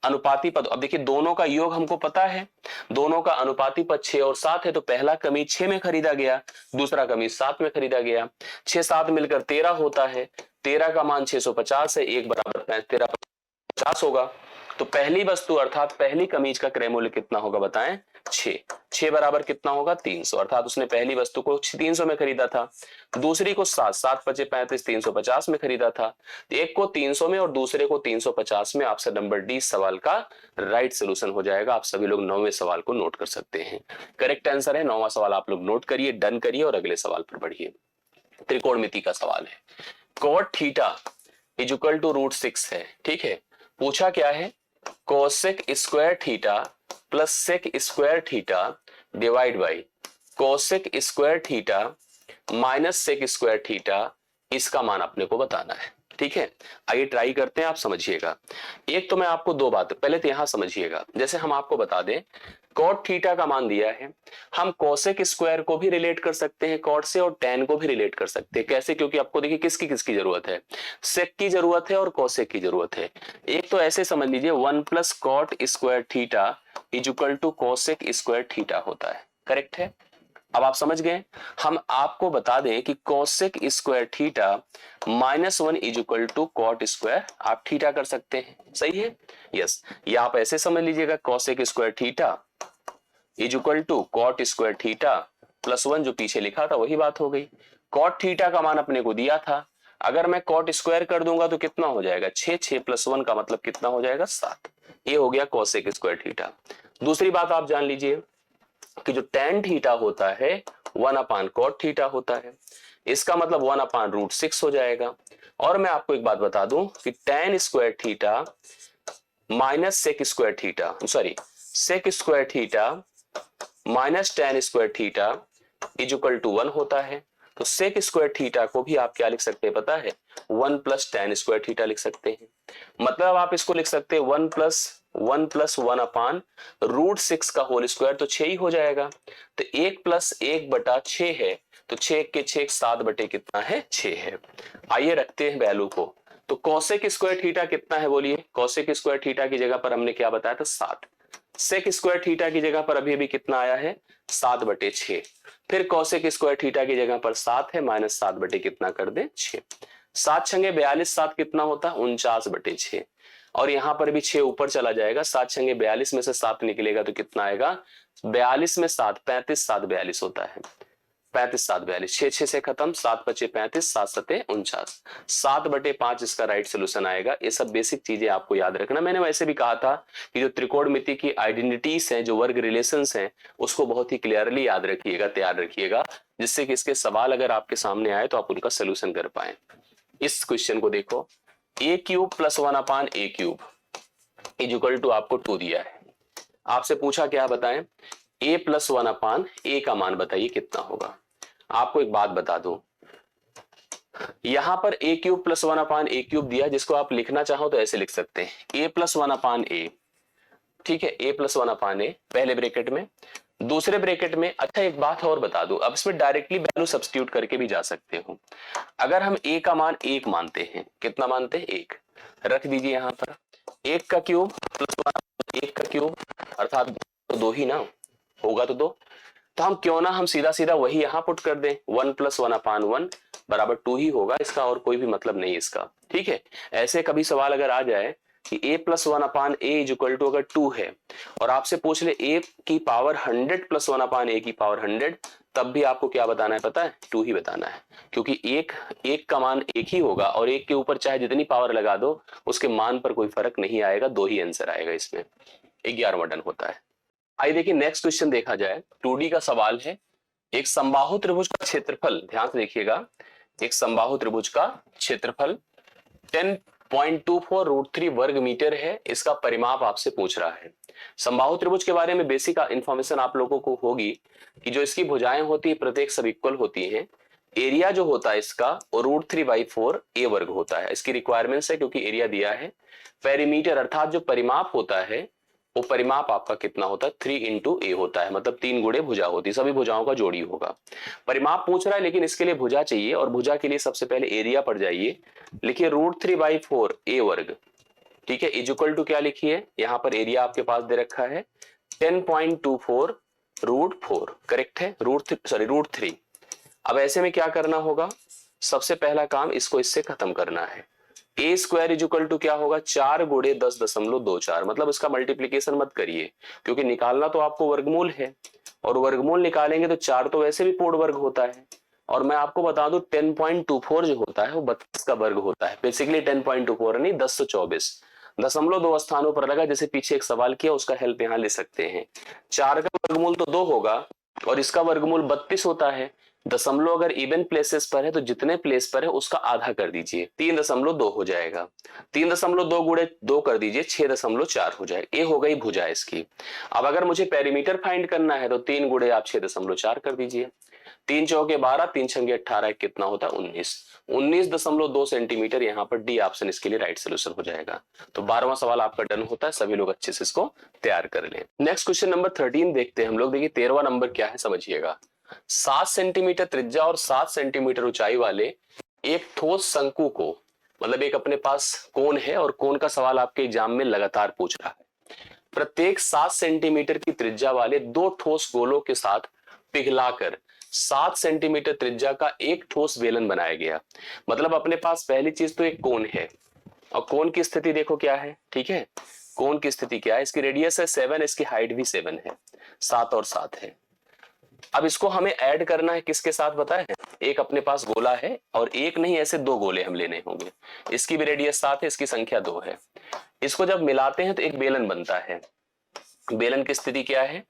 अनुपाती पद। अब देखिए दोनों का योग हमको पता है, दोनों का अनुपाती पद 6 और 7 है, तो पहला कमीज 6 में खरीदा गया, दूसरा कमीज 7 में खरीदा गया। 6 7 मिलकर 13 होता है, 13 का मान 650 है, 1 = 13 50 होगा। तो पहली वस्तु अर्थात पहली कमीज का क्रय मूल्य कितना होगा बताएं, 6। 6 बराबर कितना होगा 300, अर्थात उसने पहली वस्तु को 300 में खरीदा था, दूसरी को 7, 7 पचे 35, 350 में खरीदा था। तो एक को 300 में और दूसरे को 350 में। आपसे नंबर डी सवाल का राइट सोल्यूशन हो जाएगा। आप सभी लोग 9वें सवाल को नोट कर सकते हैं। करेक्ट आंसर है 9वां सवाल। आप लोग नोट करिए, डन करिए और अगले सवाल पर बढ़िए। त्रिकोणमिति का सवाल है। Cot theta is equal to √6 है, ठीक है। पूछा क्या है, cosec square theta plus sec square theta divide by cosec square theta minus sec square theta, इसका मान अपने को बताना है, ठीक है। आइए ट्राई करते हैं, आप समझिएगा। एक तो मैं आपको दो बात पहले तो यहां समझिएगा। जैसे हम आपको बता दें कॉट थीटा का मान दिया है, हम कोसेक स्क्वायर को भी रिलेट कर सकते हैं कॉट से और टैन को भी रिलेट कर सकते हैं। कैसे? क्योंकि आपको देखिए किसकी किसकी जरूरत है, सेक की जरूरत है और कोसेक की जरूरत है। एक तो ऐसे समझ लीजिए 1 plus cot square theta is equal to cosec square theta होता है, करेक्ट है। अब आप समझ गए। हम आपको बता दें कि cosec square theta -1 is equal to cot square आप थीटा कर सकते हैं, सही है। यस, ये आप ऐसे समझ लीजिएगा cosec square theta is equal to cot square theta plus 1, जो पीछे लिखा था वही बात हो गई। कॉट थीटा का मान अपने को दिया था, अगर मैं कॉट स्क्वायर कर दूंगा तो कितना हो जाएगा 6, 6 प्लस 1 का मतलब कितना हो जाएगा 7। ये हो गया कोसेक स्क्वायर थीटा। दूसरी बात आप जान लीजिए कि जो tan थीटा होता है 1/cot थीटा होता है, इसका मतलब 1/√6 हो जाएगा। और मैं आपको एक बात बता दूं कि tan square theta minus sec square theta, sorry sec square theta minus tan square theta is equal to 1 होता है। तो सेक स्क्वायर थीटा को भी आप क्या लिख सकते हैं पता है, 1 प्लस tan स्क्वायर थीटा लिख सकते हैं। मतलब आप इसको लिख सकते हैं 1 प्लस 1/√6 का होल स्क्वायर, तो 6 ही हो जाएगा। तो 1 प्लस 1/6 है, तो 6 के 6 7 बटे कितना है 6 है। आइए रखते हैं वैल्यू को। तो कोसेक स्क्वायर थीटा कितना है बोलिए, कोसेक स्क्वायर थीटा की जगह पर हमने क्या बताया था 7। सेक स्क्वायर थीटा की जगह पर अभी कितना आया है 7/6। फिर कोसेक स्क्वायर थीटा की जगह पर 7 है, -7 बटे कितना कर दे 6। 7 छंगे 42, 7 कितना होता 49/6। और यहां पर भी 6 ऊपर चला जाएगा, 7 छंगे 42 में से 7 निकलेगा तो कितना आएगा 42 में 7, 35, 7 42 होता है। 35 7 42, 6 6 से खत्म, 7 पचे 35, 7 सते 49, 7/5 इसका राइट सोल्यूशन आएगा। ये सब बेसिक चीजें आपको याद रखना। मैंने वैसे भी कहा था कि जो त्रिकोणमिति की आइडेंटिटीज हैं, जो वर्ग रिलेशंस हैं, उसको बहुत ही क्लियरली याद रखिएगा, तैयार रखिएगा, जिससे कि इसके सवाल अगर आपके सामने आए तो आप उनका सोल्यूशन कर पाए। इस क्वेश्चन को देखो, a³ + 1/a³ is equal to आपको 2 दिया है। आपसे पूछा क्या बताएं, a + 1/a का मान बताइए कितना होगा। आपको एक बात बता दूं, यहां पर a³ + 1/a³ दिया, जिसको आप लिखना चाहो तो ऐसे लिख सकते हैं a + 1/a, ठीक है, a + 1/a पहले ब्रैकेट में, दूसरे ब्रैकेट में। अच्छा एक बात और बता दूं, अब इसमें डायरेक्टली वैल्यू सब्स्टिट्यूट करके भी जा सकते हो। अगर हम a का मान 1 मानते हैं, कितना मानते हैं 1, रख दीजिए यहां पर 1 का क्यूब + 1 का क्यूब, अर्थात तो 2 ही ना होगा, तो 2। तो हम क्यों ना हम सीधा सीधा वही यहां पुट कर दें, 1 + 1/1 बराबर 2 ही होगा, इसका और कोई भी मतलब नहीं इसका, ठीक है। ऐसे कभी सवाल अगर आ जाए कि a + 1/a is equal to अगर 2 है और आपसे पूछ ले a की पावर 100 + 1/a की पावर 100, तब भी आपको क्या बताना है पता है, 2 ही बताना है। क्योंकि एक का मान 1 ही होगा और 1 के ऊपर चाहे जितनी पावर लगा दो उसके मान पर कोई फर्क नहीं आएगा, 2 ही आंसर आएगा इसमें। 11वां डन होता है। आइए देखिए नेक्स्ट क्वेश्चन देखा जाए, 2D का सवाल है। एक समबाहु त्रिभुज का क्षेत्रफल, ध्यान से देखिएगा, एक समबाहु त्रिभुज का क्षेत्रफल 10.24 √3 वर्ग मीटर है। इसका परिमाप आपसे पूछ रहा है। समबाहु त्रिभुज के बारे में बेसिक इंफॉर्मेशन आप लोगों को होगी कि जो इसकी भुजाएं होती है प्रत्येक सब इक्वल होती हैं। एरिया जो होता है इसका √3/4 a वर्ग होता है। इसकी रिक्वायरमेंट्स है क्योंकि एरिया दिया है। पेरीमीटर अर्थात जो परिमाप होता है वो परिमाप आपका कितना होता है 3 × a होता है, मतलब 3 गुणे भुजा होती है, सभी भुजाओं का जोड़ी होगा। परिमाप पूछ रहा है लेकिन इसके लिए भुजा चाहिए, और भुजा के लिए सबसे पहले एरिया पड़ जाइए। लिखिए √3/4 a वर्ग, ठीक है, इज इक्वल टू क्या लिखिए, यहां पर एरिया आपके पास दे रखा है 10.24 √4, करेक्ट है, √3। अब ऐसे में क्या करना होगा, सबसे पहला काम इसको इससे खत्म करना है। ए स्क्वायर इज इक्वल टू क्या होगा 4 गुणे 10.24, मतलब इसका मल्टीप्लीकेशन मत करिए क्योंकि निकालना तो आपको वर्गमूल है, और वर्गमूल निकालेंगे तो 4 तो वैसे भी पूर्ण वर्ग होता है, और मैं आपको बता दूं 10.24 जो होता है वो 32 का वर्ग होता है। बेसिकली 10.24 नहीं 1024, 2 स्थानों पर लगा, जैसे पीछे एक सवाल किया उसका हेल्प यहाँ ले सकते हैं। 4 का वर्गमूल तो 2 होगा और इसका वर्गमूल 32 होता है। दशमलव अगर इवन प्लेसेस पर है तो जितने प्लेस पर है उसका आधा कर दीजिए, 3.2 हो जाएगा। 3.2 गुणे 2 कर दीजिए, 6.4 हो जाएगा। ये हो गई भुजा इसकी। अब अगर मुझे पेरीमीटर फाइंड करना है तो 3 गुणे आप 6.4 कर दीजिए, 3 चौके 12, 3 छंगे 18, कितना होता है 19, 19.2 सेंटीमीटर। यहाँ पर डी ऑप्शन इसके लिए राइट सोल्यूशन हो जाएगा। तो 12वां सवाल आपका डन होता है, सभी लोग अच्छे से इसको तैयार कर लें। नेक्स्ट क्वेश्चन नंबर 13 देखते हैं हम लोग। देखिए 13वां नंबर क्या है समझिएगा। 7 सेंटीमीटर त्रिज्या और 7 सेंटीमीटर ऊंचाई वाले एक ठोस शंकु को, मतलब एक अपने पास कोन है और कोन का सवाल आपके एग्जाम में लगातार पूछ रहा है। प्रत्येक 7 सेंटीमीटर की त्रिज्या वाले 2 ठोस गोलों के साथ पिघलाकर 7 सेंटीमीटर त्रिज्या का एक ठोस बेलन बनाया गया। मतलब अपने पास पहली चीज तो एक कोन है, और कोन की स्थिति देखो क्या है, ठीक है। कोन की स्थिति क्या है, इसकी रेडियस है 7, इसकी हाइट भी 7 है, 7 और 7 है। अब इसको हमें ऐड करना है किसके साथ पता है, एक अपने पास गोला है और एक नहीं ऐसे 2 गोले हम लेने होंगे। इसकी भी रेडियस 7 है, इसकी संख्या 2 है। इसको जब मिलाते हैं तो एक बेलन बनता है। बेलन की स्थिति क्या है,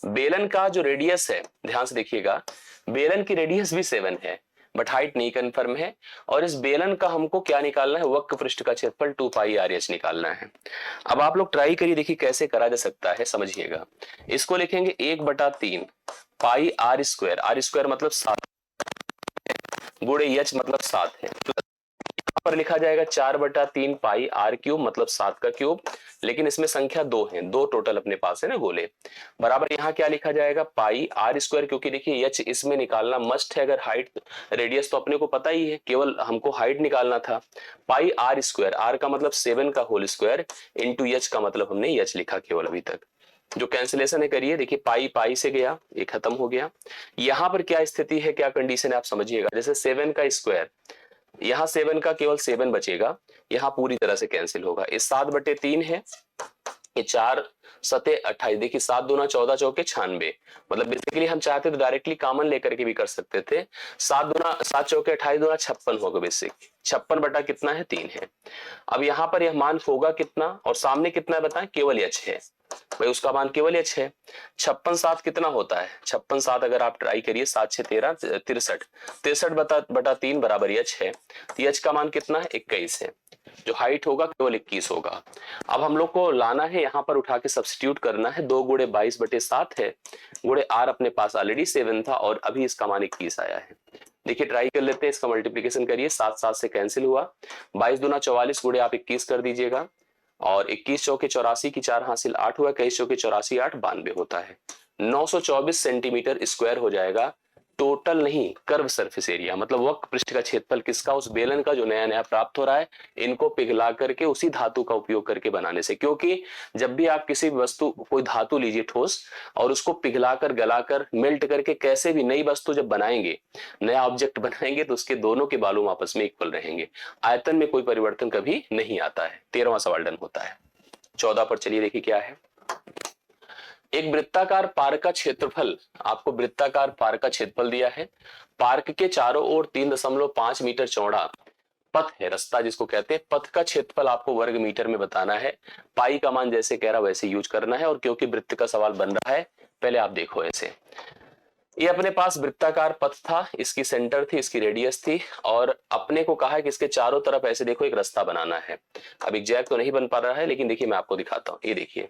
बेलन का जो रेडियस है ध्यान से देखिएगा, बेलन की रेडियस भी 7 है बट हाइट नहीं कंफर्म है, और इस बेलन का हमको क्या निकालना है, वक्र पृष्ठ का क्षेत्रफल 2 पाई आर एच निकालना है। अब आप लोग ट्राई करिए, देखिए कैसे करा जा सकता है, समझिएगा। इसको लिखेंगे 1/3 पाई आर स्क्वायर मतलब 7 गुणे एच मतलब 7 है, पर लिखा जाएगा 4/3 पाई आर क्यूब मतलब 7 का क्यूब, लेकिन इसमें संख्या 2 है, 2 टोटल अपने पास है ना गोले, बराबर यहाँ क्या लिखा जाएगा पाई आर स्क्वायर, क्योंकि देखिए एच इसमें निकालना मस्ट है। अगर हाइट रेडियस तो अपने को पता ही है, केवल हमको हाइट निकालना था। पाई आर स्क्वायर, आर का मतलब 7 का होल स्क्वायर इंटू एच का मतलब हमने एच लिखा केवल अभी तक। जो कैंसिलेशन है करिए, देखिए पाई पाई से गया, ये खत्म हो गया। यहाँ पर क्या स्थिति है, क्या कंडीशन है आप समझिएगा। जैसे 7 का स्क्वायर, यहाँ 7 का केवल 7 बचेगा, यहाँ पूरी तरह से कैंसिल होगा। इस 7/3 है, ये 4 सते 28, देखिए 7 दूना 14 चौके 96, मतलब बेसिकली हम चाहते तो डायरेक्टली कॉमन लेकर के भी कर सकते थे। 7 चौके 28 दूना 56 होगा, बेसिक 56 बटा कितना है 3 है। अब यहाँ पर यह मान होगा कितना, और सामने कितना है बताएं, केवल एच है भाई, उसका मान केवल एच है। 56 7 कितना होता है, 56 7 अगर आप ट्राई करिए, 7 6 13 63, 63 बटा 3 बराबर एच है। एच का मान कितना है 21 है, जो हाइट होगा केवल 21 होगा। अब हम लोग को लाना है, यहाँ पर उठा के सब्स्टिट्यूट करना है, 2 गुणे 22/7 है, गुणे आर अपने पास ऑलरेडी 7 था और अभी इसका मान 21 आया है। देखिए ट्राई कर लेते हैं, इसका मल्टीप्लीकेशन करिए, 7 7 से कैंसिल हुआ, 22 दूना 44 गुणे आप 21 कर दीजिएगा, और 21 चौके 84 की 4 हासिल 8 हुआ, 21 चौके 84 8 92 होता है। 924 सेंटीमीटर स्क्वायर हो जाएगा टोटल, नहीं कर्व सरफेस एरिया, मतलब वक्र पृष्ठ का क्षेत्रफल किसका, उस बेलन का जो नया नया प्राप्त हो रहा है, इनको पिघला करके उसी धातु का उपयोग करके बनाने से। क्योंकि जब भी आप किसी वस्तु, कोई धातु लीजिए ठोस, और उसको पिघलाकर गलाकर मेल्ट करके कैसे भी नई वस्तु जब बनाएंगे, नया ऑब्जेक्ट बनाएंगे, तो उसके दोनों के बालू आपस में इक्वल रहेंगे, आयतन में कोई परिवर्तन कभी नहीं आता है। 13वां सवाल डन होता है। 14 पर चलिए देखिए क्या है। एक वृत्ताकार पार्क का क्षेत्रफल, आपको वृत्ताकार पार्क का क्षेत्रफल दिया है। पार्क के चारों ओर 3.5 मीटर चौड़ा पथ है, रास्ता जिसको कहते हैं, पथ का क्षेत्रफल आपको वर्ग मीटर में बताना है। पाई का मान जैसे कह रहा वैसे यूज करना है, और क्योंकि वृत्त का सवाल बन रहा है, पहले आप देखो ऐसे, ये अपने पास वृत्ताकार पथ था, इसकी सेंटर थी, इसकी रेडियस थी, और अपने को कहा है कि इसके चारों तरफ ऐसे देखो एक रास्ता बनाना है। अब एग्जैक्ट तो नहीं बन पा रहा है, लेकिन देखिए मैं आपको दिखाता हूं, ये देखिए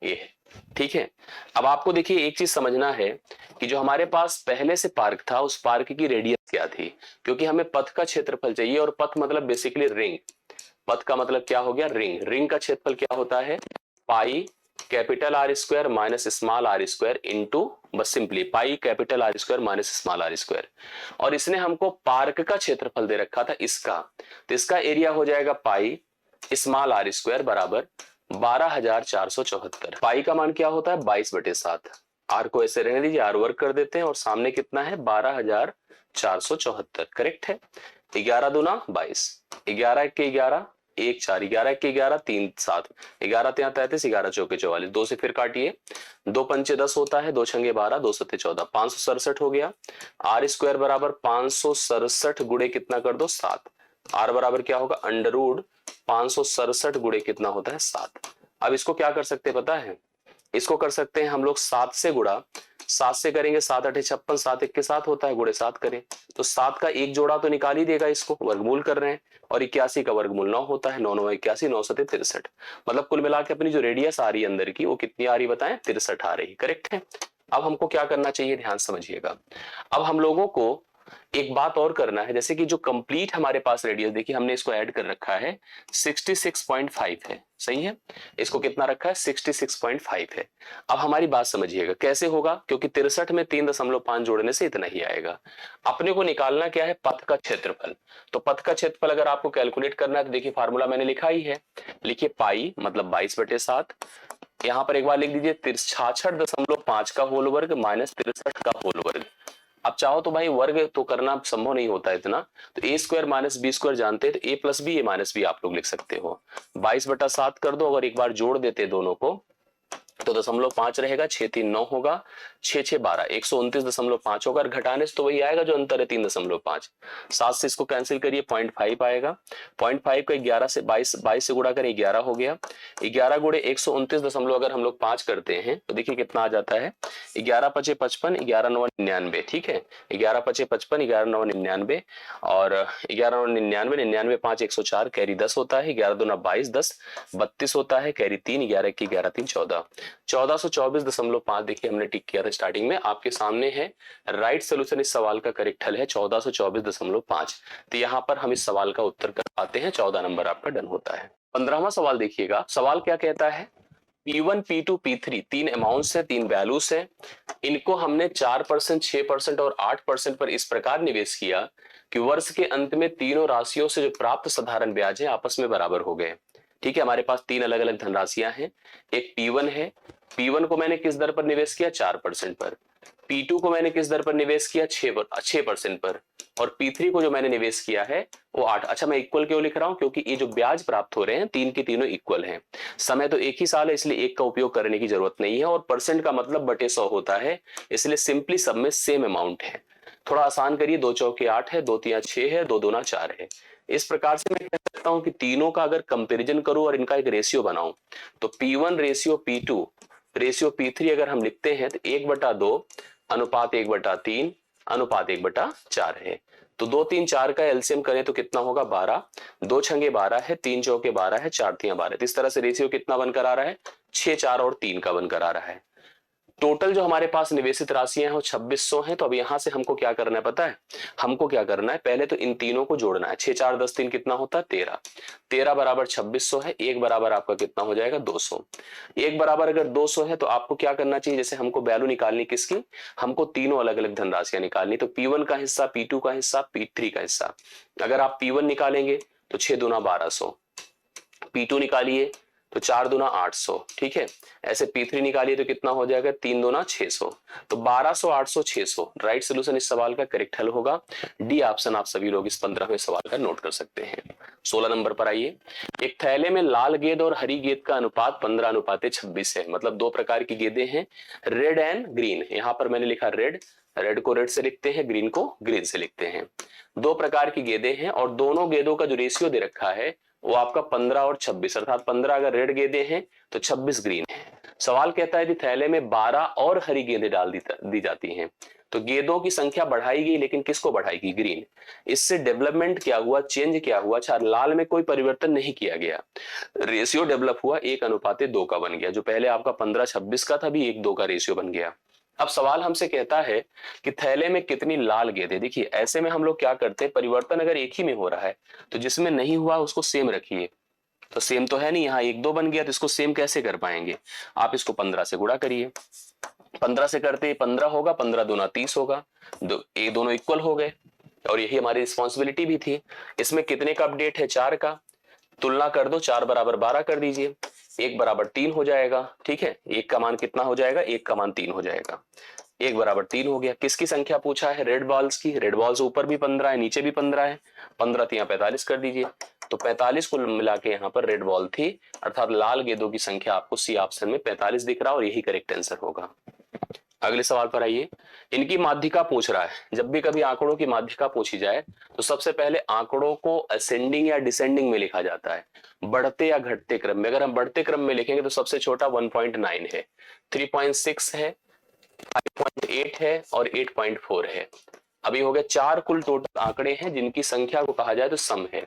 ये है, ठीक है। अब आपको देखिए एक चीज समझना है कि जो हमारे पास पहले से पार्क था, उस पार्क की रेडियस क्या थी, क्योंकि हमें पथ का क्षेत्रफल चाहिए, और पथ मतलब बेसिकली रिंग, पथ का मतलब क्या हो गया रिंग, रिंग का क्षेत्रफल क्या होता है pi capital R square minus small R square into, बस simply pi capital R square minus small R square. और इसने हमको पार्क का क्षेत्रफल दे रखा था इसका, तो इसका एरिया हो जाएगा पाई स्मॉल आर स्क्वायर बराबर 12,474। पाई का मान क्या होता है 22/7, आर को ऐसे रहने दीजिए, आर वर्क कर देते हैं, और सामने कितना है 12,474, करेक्ट है। 11 दूना 22, 11 के 11, 1 4, 11 के 11, 3 7, 11 3 33, 11 चौके 44, 2 से फिर काटिए, 2 पंचे 10 होता है, 2 छंगे 12, 2 सत्ते 14, 567 हो गया। आर स्क्वायर बराबर 567 गुणे कितना कर दो 7, आर बराबर क्या होगा अंडर रूट 567 गुणे कितना होता है 7। अब इसको क्या कर सकते हैं पता है, इसको कर सकते हैं हम लोग 7 से गुणा, 7 से करेंगे 7 8 56, 7 1 के 7 होता है, गुणे 7 करें तो 7 का एक जोड़ा तो निकाल ही देगा, इसको वर्गमूल कर रहे हैं, और 81 का वर्गमूल 9 होता है, 9 9 81, 9 7 63, मतलब कुल मिला के अपनी जो रेडियस आ रही है अंदर की वो कितनी आ रही बताएं 63 आ रही, करेक्ट है। अब हमको क्या करना चाहिए ध्यान समझिएगा, अब हम लोगों को एक बात और करना है, जैसे कि जो कंप्लीट हमारे पास रेडियस देखिए हमने इसको ऐड कर रखा है 66.5 है, सही है, इसको कितना रखा है 66.5 है। अब हमारी बात समझिएगा कैसे होगा, क्योंकि 63 में 3.5 जोड़ने से इतना ही आएगा। अपने को निकालना क्या है पथ का क्षेत्रफल, तो पथ का क्षेत्रफल अगर आपको कैलकुलेट करना है तो देखिए फार्मूला मैंने लिखा ही है, लिखिए पाई मतलब 22/7, यहां पर एक बार लिख दीजिए 66.5 का होल वर्ग माइनस 63 का होल वर्ग। अब चाहो तो भाई वर्ग तो करना संभव नहीं होता इतना, तो ए स्क्वायर माइनस बी स्क्वायर जानते हैं तो ए प्लस बी ए माइनस बी आप लोग लिख सकते हो, 22/7 कर दो, अगर एक बार जोड़ देते दोनों को तो 0.5 रहेगा, 6 3 9 होगा, 6 6 12, 129.5 होगा, घटाने से तो वही आएगा जो अंतर है 3.5, 7 से इसको कैंसिल करिए 0.5 आएगा, 0.5 का 11 से 22 से गुणा करें 11 हो गया, 11 गुणे 129 अगर हम लोग 5 करते हैं तो देखिए कितना आ जाता है, 11 5 55, 11 9 99, ठीक है, 11 5 55, 11 9 99, और 11 9 99, 99 5 104, कैरी 10 होता है, 11 दूना 22, 10 32 होता है, कैरी 3, 11 की 11 3 14, 1424.5 देखिए हमने टिक किया था स्टार्टिंग में, आपके सामने है राइट सोल्यूशन, इस सवाल का करेक्ट हल है 1424.5, तो यहाँ पर हम इस सवाल का उत्तर कर पाते हैं, 14 नंबर आपका डन होता है। 15वां सवाल देखिएगा, सवाल क्या कहता है, P1 P2 P3 तीन अमाउंट्स है, तीन वैल्यूज है, इनको हमने 4%, 6% और 8% पर इस प्रकार निवेश किया कि वर्ष के अंत में तीनों राशियों से जो प्राप्त साधारण ब्याज है आपस में बराबर हो गए। ठीक है, हमारे पास तीन अलग अलग धनराशियां हैं, एक P1 है, P1 को मैंने किस दर पर निवेश किया 4% पर, P2 को मैंने किस दर पर निवेश किया 6% पर, और P3 को जो मैंने निवेश किया है वो 8। अच्छा मैं इक्वल क्यों लिख रहा हूं, क्योंकि ये जो ब्याज प्राप्त हो रहे हैं तीन के तीनों इक्वल हैं, समय तो एक ही साल है इसलिए एक का उपयोग करने की जरूरत नहीं है, और परसेंट का मतलब बटे 100 होता है, इसलिए सिंपली सब में सेम अमाउंट है। थोड़ा आसान करिए, 2 चौके 8 है, 2 तिया 6 है, 2 दूना 4 है, इस प्रकार से मैं कह सकता हूं कि तीनों का अगर कंपैरिजन करूं और इनका एक रेशियो बनाऊं तो P1 ratio P2 ratio P3 अगर हम लिखते हैं तो 1/2 अनुपात 1/3 अनुपात 1/4 है, तो 2 3 4 का एलसीएम करें तो कितना होगा 12, 2 छंगे 12 है, 3 चौके 12 है, 4 तिया 12, इस तरह से रेशियो कितना बनकर आ रहा है 6 4 और 3 का बनकर आ रहा है। टोटल जो हमारे पास निवेशित राशियां हैं वो 2600 हैं, तो अब यहां से हमको क्या करना है पता है, हमको क्या करना है पहले तो इन तीनों को जोड़ना है, 6 4 10 3 कितना होता है 13, 13 बराबर 2600 है, एक बराबर आपका कितना हो जाएगा 200, एक बराबर अगर 200 है तो आपको क्या करना चाहिए, जैसे हमको वैल्यू निकालनी किसकी, हमको तीनों अलग अलग धनराशियां निकालनी, तो P1 का हिस्सा, P2 का हिस्सा, P3 का हिस्सा, अगर आप P1 निकालेंगे तो 6 दूना 1200, P2 निकालिए तो 4 दूना 800, ठीक है, ऐसे P3 निकालिए तो कितना हो जाएगा 3 दूना 600, तो 1200 800 600 राइट सोल्यूशन इस सवाल का करेक्ट हल होगा डी ऑप्शन, आप सभी लोग इस 15वें सवाल का नोट कर सकते हैं। 16 नंबर पर आइए, एक थैले में लाल गेंद और हरी गेंद का अनुपात 15:26 है, मतलब दो प्रकार की गेंदें हैं, रेड एंड ग्रीन, यहां पर मैंने लिखा रेड, रेड को रेड से लिखते हैं, ग्रीन को ग्रीन से लिखते हैं, दो प्रकार की गेंदें हैं और दोनों गेंदों का जो रेशियो दे रखा है वो आपका 15 और 26, अर्थात 15 अगर रेड गेंदें हैं तो 26 ग्रीन है। सवाल कहता है कि थैले में 12 और हरी गेंदें डाल दी जाती हैं, तो गेंदों की संख्या बढ़ाई गई, लेकिन किसको बढ़ाएगी ग्रीन, इससे डेवलपमेंट क्या हुआ, चेंज क्या हुआ, अच्छा लाल में कोई परिवर्तन नहीं किया गया, रेशियो डेवलप हुआ 1:2 का बन गया, जो पहले आपका 15-26 का था भी 1:2 का रेशियो बन गया। अब सवाल हमसे कहता है कि थैले में कितनी लाल गेंदें, देखिए ऐसे में हम लोग क्या करते हैं, परिवर्तन अगर एक ही में हो रहा है तो जिसमें नहीं हुआ उसको सेम रखिए, तो सेम तो है नहीं, यहाँ 1 2 बन गया तो इसको सेम कैसे कर पाएंगे, आप इसको 15 से गुणा करिए, 15 से करते 15 होगा, 15 दूना 30 होगा, ये दोनों इक्वल हो गए, और यही हमारी रिस्पॉन्सिबिलिटी भी थी। इसमें कितने का अपडेट है 4 का, तुलना कर दो, 4 बराबर 12 कर दीजिए, 1 बराबर 3 हो जाएगा, ठीक है, 1 का मान कितना हो जाएगा, 1 का मान 3 हो जाएगा, 1 बराबर 3 हो गया। किसकी संख्या पूछा है? रेड बॉल्स की। रेड बॉल्स ऊपर भी 15 है, नीचे भी 15 है, 15 तो यहाँ 45 कर दीजिए। तो 45 कुल मिला के यहाँ पर रेड बॉल थी, अर्थात लाल गेंदों की संख्या आपको सी ऑप्शन में 45 दिख रहा है और यही करेक्ट आंसर होगा। अगले सवाल पर आइए। इनकी माध्यिका पूछ रहा है। जब भी कभी आंकड़ों की माध्यिका पूछी जाए तो सबसे पहले आंकड़ों को असेंडिंग या डिसेंडिंग में लिखा जाता है, बढ़ते या घटते क्रम में। अगर हम बढ़ते क्रम में लिखेंगे तो सबसे छोटा 1.9 है, 3.6 है, 5.8 है और 8.4 है। अभी हो गया 4 कुल टोटल आंकड़े हैं जिनकी संख्या को कहा जाए तो सम है।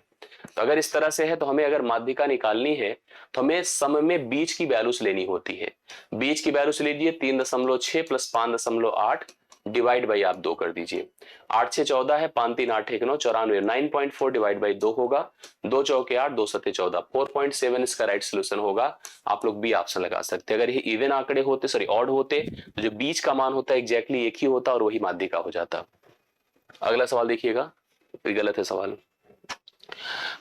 तो अगर इस तरह से है तो हमें अगर माध्यिका निकालनी है तो हमें सम में बीच की वैल्यूज लेनी होती है। बीच की वैल्यूज लीजिए 3.6 प्लस 5.8 डिवाइड बाई आप 2 कर दीजिए। 8 6 14 है, 5 3 8 1 9 94, 9.4 डिवाइड बाई 2 होगा, 2 चौके 8, 2 सत्ते 14, 4.7 इसका राइट सोल्यूशन होगा। आप लोग बी ऑप्शन लगा सकते हैं। अगर ये इवन आंकड़े होते, सॉरी ऑड होते, तो जो बीच का मान होता है एग्जैक्टली एक ही होता और वही माध्यिका हो जाता। अगला सवाल देखिएगा, गलत है सवाल।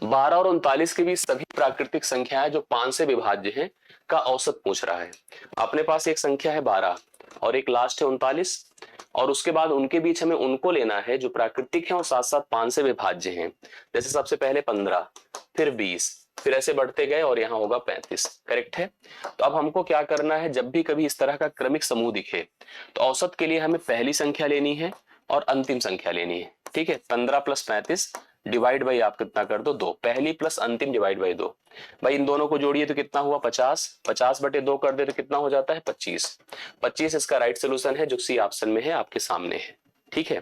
12 और 39 के बीच सभी प्राकृतिक संख्याएं जो 5 से विभाज्य हैं का औसत पूछ रहा है। अपने पास एक संख्या है 12 और एक लास्ट है 39 और उसके बाद उनके बीच हमें उनको लेना है जो प्राकृतिक हैं और साथ साथ 5 से विभाज्य हैं। जैसे सबसे पहले 15, फिर 20, फिर ऐसे बढ़ते गए और यहाँ होगा 35। करेक्ट है। तो अब हमको क्या करना है, जब भी कभी इस तरह का क्रमिक समूह दिखे तो औसत के लिए हमें पहली संख्या लेनी है और अंतिम संख्या लेनी है। ठीक है, 15 प्लस 35 डिवाइड बाई आप कितना कर दो 2, पहली प्लस अंतिम डिवाइड बाई 2। भाई इन दोनों को जोड़िए तो कितना हुआ 50, 50 बटे 2 कर दे तो कितना हो जाता है 25। 25 इसका राइट सोल्यूशन है जो सी ऑप्शन में है, आपके सामने है। ठीक है,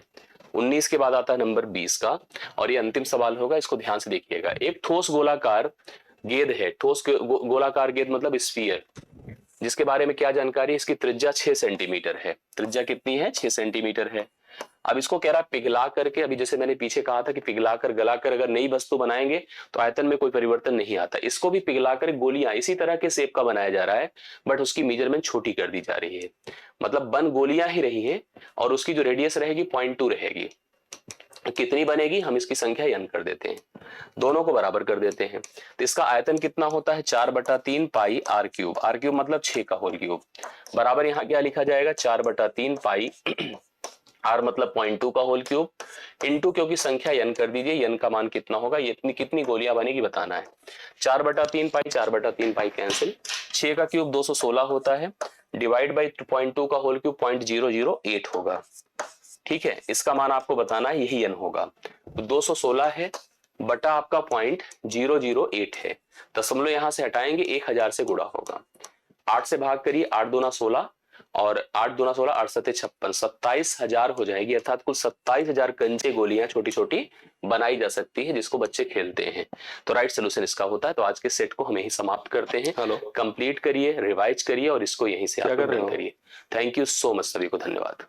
19 के बाद आता है नंबर 20 का और ये अंतिम सवाल होगा, इसको ध्यान से देखिएगा। एक ठोस गोलाकार गेंद है, ठोस गोलाकार गेंद मतलब स्फीयर, जिसके बारे में क्या जानकारी है, इसकी त्रिज्या 6 सेंटीमीटर है। त्रिज्या कितनी है? 6 सेंटीमीटर है। अब इसको कह रहा है पिघला करके, अभी जैसे मैंने पीछे कहा था कि पिघला कर गला कर अगर नई वस्तु बनाएंगे तो आयतन में कोई परिवर्तन नहीं आता। इसको भी पिघला कर गोलियां इसी तरह के शेप का बनाया जा रहा है, बट उसकी मेजरमेंट छोटी कर दी जा रही है। मतलब बन गोलियां ही रही है और उसकी जो रेडियस रहेगी 0.2 रहेगी। कितनी बनेगी, हम इसकी संख्या n कर देते हैं, दोनों को बराबर कर देते हैं। तो इसका आयतन कितना होता है 4/3 पाई r क्यूब। r क्यूब मतलब 6 का होल क्यूब, बराबर यहाँ क्या लिखा जाएगा 4/3 पाई r मतलब 0.2 का होल क्यूब इंटू, क्योंकि संख्या n कर दीजिए, n का मान कितना होगा, ये इतनी कितनी गोलियां बनेगी बताना है। 4/3 पाई 4/3 पाई कैंसिल, 6 का क्यूब 216 होता है, डिवाइड बाई 0.2 का होल क्यूब 0.008 होगा। ठीक है, इसका मान आपको बताना है, यही n होगा। तो 216 है बटा आपका 0.008 है, दशमलव यहां से हटाएंगे 1000 से गुणा होगा। 8 से भाग करिए, 8 दूना 16 और 8 दूना 16, 8 सत्ते 56, 27,000 हो जाएगी। अर्थात कुल 27,000 कंचे गोलियां छोटी छोटी बनाई जा सकती है जिसको बच्चे खेलते हैं। तो राइट सोल्यूशन इसका होता है। तो आज के सेट को हम यही समाप्त करते हैं। हेलो, कंप्लीट करिए, रिवाइज करिए और इसको यहीं से आप डन करिए। थैंक यू सो मच, सभी को धन्यवाद।